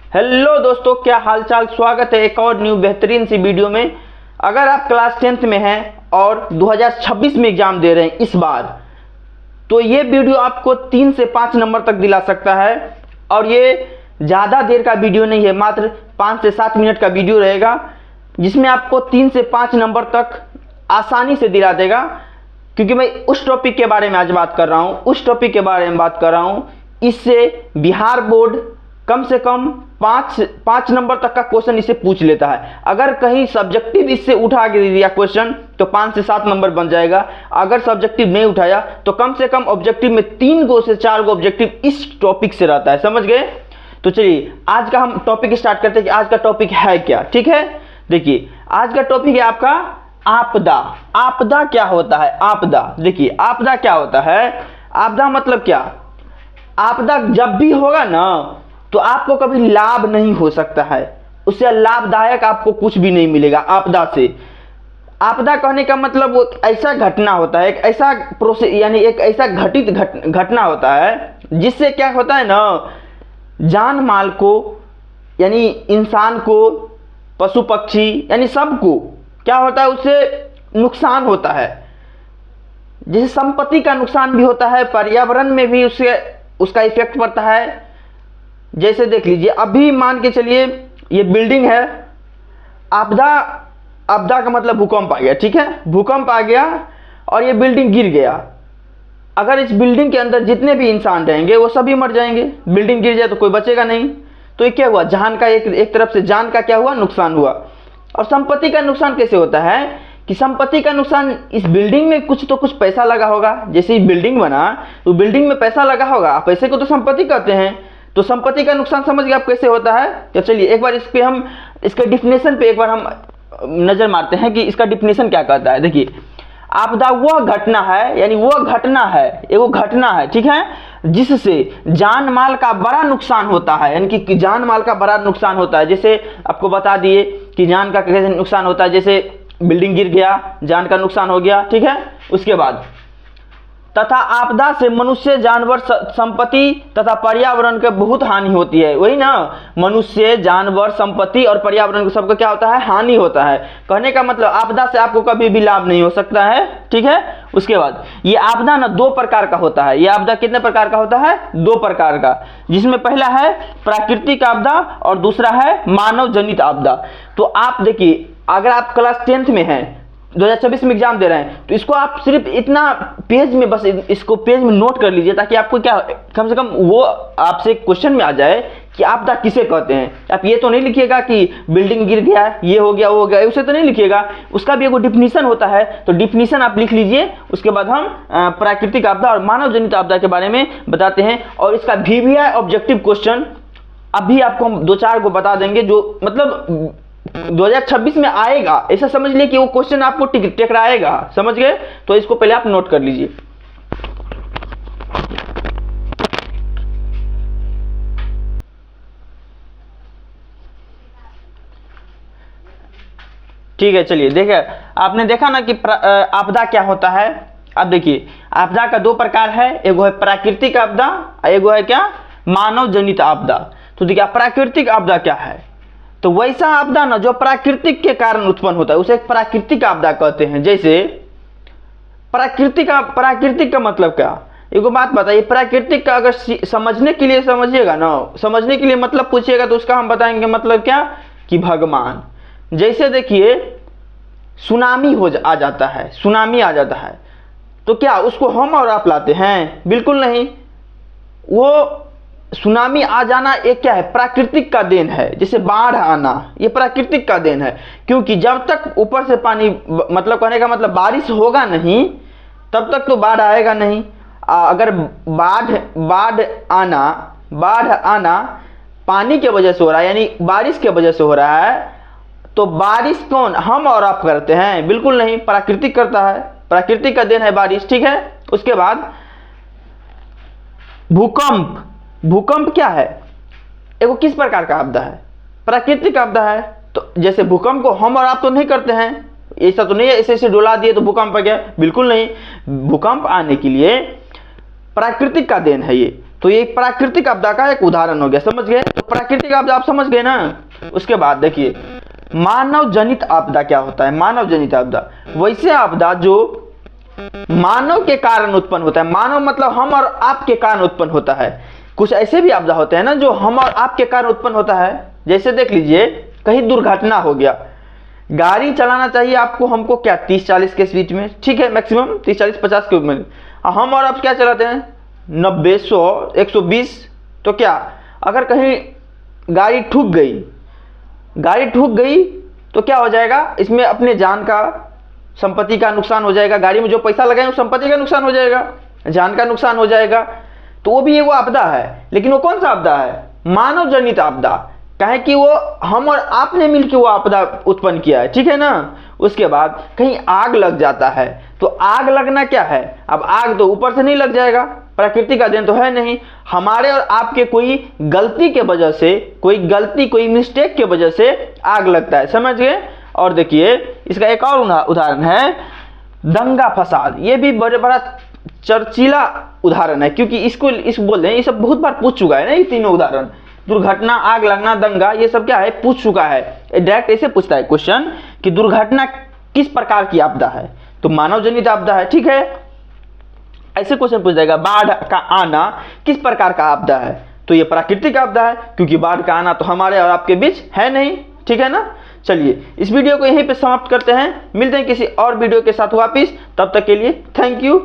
Hello दोस्तों, क्या हालचाल। स्वागत है एक और न्यू बेहतरीन सी वीडियो में। अगर आप क्लास 10th में हैं और 2026 में एग्जाम दे रहे हैं इस बार, तो ये वीडियो आपको 3 से 5 नंबर तक दिला सकता है। और ये ज़्यादा देर का वीडियो नहीं है, मात्र 5 से 7 मिनट का वीडियो रहेगा, जिसमें आपको 3 से 5 नंबर तक आसानी से दिला देगा। क्योंकि मैं उस टॉपिक के बारे में आज बात कर रहा हूँ, इससे बिहार बोर्ड कम से कम 5 नंबर तक का क्वेश्चन इससे पूछ लेता है। अगर कहीं सब्जेक्टिव इससे उठा के दिया क्वेश्चन तो 5 से 7 नंबर बन जाएगा। अगर सब्जेक्टिव नहीं उठाया तो कम से कम ऑब्जेक्टिव में 3 से 4 ऑब्जेक्टिव इस टॉपिक से रहता है। समझ गए? तो चलिए आज का हम टॉपिक स्टार्ट करते हैं कि आज का टॉपिक है क्या। ठीक है, देखिए आज का टॉपिक है आपका आपदा। आपदा क्या होता है? आपदा, देखिए आपदा क्या होता है। आपदा मतलब क्या? आपदा जब भी होगा ना तो आपको कभी लाभ नहीं हो सकता है, उससे लाभदायक आपको कुछ भी नहीं मिलेगा आपदा से। आपदा कहने का मतलब वो ऐसा घटना होता है, एक ऐसा प्रोसेस, यानी एक ऐसा घटित घटना होता है जिससे क्या होता है ना, जान माल को, यानी इंसान को, पशु पक्षी, यानी सबको क्या होता है, उससे नुकसान होता है। जैसे संपत्ति का नुकसान भी होता है, पर्यावरण में भी उसका इफेक्ट पड़ता है। जैसे देख लीजिए, अभी मान के चलिए ये बिल्डिंग है, आपदा का मतलब भूकंप आ गया। ठीक है, भूकंप आ गया और ये बिल्डिंग गिर गया। अगर इस बिल्डिंग के अंदर जितने भी इंसान रहेंगे वो सभी मर जाएंगे। बिल्डिंग गिर जाए तो कोई बचेगा नहीं। तो ये क्या हुआ, जान का एक तरफ से जान का क्या हुआ, नुकसान हुआ। और संपत्ति का नुकसान कैसे होता है कि संपत्ति का नुकसान, इस बिल्डिंग में कुछ तो कुछ पैसा लगा होगा। जैसे बिल्डिंग बना तो बिल्डिंग में पैसा लगा होगा, पैसे को तो संपत्ति कहते हैं। तो संपत्ति का नुकसान समझ गए आप कैसे होता है। तो चलिए एक बार इस पे हम इसके डिफिनेशन पे एक बार हम नजर मारते हैं कि इसका डिफिनेशन क्या कहता है। देखिए, आपदा वह घटना है, यानी वो घटना है, एगो घटना है, ठीक है, जिससे जान माल का बड़ा नुकसान होता है। यानी कि जान माल का बड़ा नुकसान होता है। जैसे आपको बता दिए कि जान का कैसे नुकसान होता है। जैसे बिल्डिंग गिर गया, जान का नुकसान हो गया। ठीक है, उसके बाद तथा आपदा से मनुष्य, जानवर, संपत्ति तथा पर्यावरण के बहुत हानि होती है। वही ना, मनुष्य, जानवर, संपत्ति और पर्यावरण को सबका क्या होता है, हानि होता है। कहने का मतलब आपदा से आपको कभी भी लाभ नहीं हो सकता है। ठीक है, उसके बाद ये आपदा ना 2 प्रकार का होता है। ये आपदा कितने प्रकार का होता है? 2 प्रकार का, जिसमें पहला है प्राकृतिक आपदा और दूसरा है मानव जनित आपदा। तो आप देखिए, अगर आप क्लास 10th में हैं, 2026 में एग्जाम दे रहे हैं, तो इसको आप सिर्फ इतना पेज में, बस इसको पेज में नोट कर लीजिए, ताकि आपको क्या, कम से कम वो आपसे क्वेश्चन में आ जाए कि आपदा किसे कहते हैं। आप ये तो नहीं लिखिएगा कि बिल्डिंग गिर गया, ये हो गया, वो हो गया, उसे तो नहीं लिखिएगा। उसका भी एक डिफिनीशन होता है, तो डिफिनीशन आप लिख लीजिए। उसके बाद हम प्राकृतिक आपदा और मानव जनित आपदा के बारे में बताते हैं। और इसका VVI ऑब्जेक्टिव क्वेश्चन अभी आपको हम 2-4 को बता देंगे, जो मतलब 2026 में आएगा। ऐसा समझ लिए कि वो क्वेश्चन आपको टकराएगा। समझ गए? तो इसको पहले आप नोट कर लीजिए। ठीक है, चलिए देखिए, आपने देखा ना कि आपदा क्या होता है। अब देखिए, आपदा का 2 प्रकार है, एगो है प्राकृतिक आपदा, एगो है क्या, मानव जनित आपदा। तो देखिए, प्राकृतिक आपदा क्या है? तो वैसा आपदा ना जो प्राकृतिक के कारण उत्पन्न होता है, उसे एक प्राकृतिक आपदा कहते हैं। जैसे प्राकृतिक का मतलब क्या? एक बात बताइए, प्राकृतिक का अगर समझने के लिए समझिएगा ना, समझने के लिए मतलब पूछिएगा तो उसका हम बताएंगे मतलब क्या, कि भगवान। जैसे देखिए, सुनामी आ जाता है, सुनामी आ जाता है, तो क्या उसको हम और आप लाते हैं? बिल्कुल नहीं। वो सुनामी आ जाना एक क्या है, प्राकृतिक का देन है। जैसे बाढ़ आना, ये प्राकृतिक का देन है। क्योंकि जब तक ऊपर से पानी, मतलब कहने का मतलब बारिश होगा नहीं, तब तक तो बाढ़ आएगा नहीं। अगर बाढ़ आना पानी के वजह से हो रहा है, यानी बारिश के वजह से हो रहा है, तो बारिश कौन, हम और आप करते हैं? बिल्कुल नहीं, प्राकृतिक करता है, प्राकृतिक का देन है बारिश। ठीक है, उसके बाद भूकंप क्या है? एगो किस प्रकार का आपदा है? प्राकृतिक आपदा है। तो जैसे भूकंप को हम और आप तो नहीं करते हैं, ऐसा तो नहीं है ऐसे डोला दिए तो भूकंप आ गया, बिल्कुल नहीं। भूकंप आने के लिए प्राकृतिक का देन है ये। तो ये प्राकृतिक आपदा का एक उदाहरण हो गया, समझ गए। तो प्राकृतिक आपदा आप समझ गए ना। उसके बाद देखिए मानव जनित आपदा क्या होता है। मानव जनित आपदा वैसे आपदा जो मानव के कारण उत्पन्न होता है। मानव मतलब हम और आपके कारण उत्पन्न होता है। कुछ ऐसे भी आपदा होते हैं ना जो हम और आपके कारण उत्पन्न होता है। जैसे देख लीजिए कहीं दुर्घटना हो गया, गाड़ी चलाना चाहिए आपको हमको क्या 30-40 के स्पीड में, ठीक है, मैक्सिमम 30-40-50 के में। हम और आप क्या चलाते हैं 90-100-120। तो क्या अगर कहीं गाड़ी ठुक गई तो क्या हो जाएगा, इसमें अपने जान का संपत्ति का नुकसान हो जाएगा। गाड़ी में जो पैसा लगाए उस संपत्ति का नुकसान हो जाएगा, जान का नुकसान हो जाएगा। तो वो भी वो आपदा है, लेकिन वो कौन सा आपदा है, मानव जनित आपदा। कहे कि वो हम और आपने मिलकर वो आपदा उत्पन्न किया है, ठीक है ना। उसके बाद कहीं आग लग जाता है, तो आग लगना क्या है, अब आग तो ऊपर से नहीं लग जाएगा, प्रकृति का देन तो है नहीं, हमारे और आपके कोई गलती के वजह से, कोई मिस्टेक के वजह से आग लगता है, समझ गए। और देखिए इसका एक और उदाहरण है दंगा फसाद। ये भी बड़ा चर्चिला उदाहरण है, क्योंकि इस बोल रहे हैं, ये सब बहुत बार पूछ चुका है ना। ये तीनों उदाहरण दुर्घटना, आग लगना, दंगा, ये सब क्या है पूछ चुका है। डायरेक्ट ऐसे पूछता है क्वेश्चन कि दुर्घटना किस प्रकार की आपदा है, तो मानव जनित आपदा है, ठीक है। ऐसे क्वेश्चन पूछ जाएगा बाढ़ का आना किस प्रकार का आपदा है, तो ये प्राकृतिक आपदा है, क्योंकि बाढ़ का आना तो हमारे और आपके बीच है नहीं, ठीक है ना। चलिए इस वीडियो को यहीं पे समाप्त करते हैं, मिलते हैं किसी और वीडियो के साथ वापिस, तब तक के लिए थैंक यू।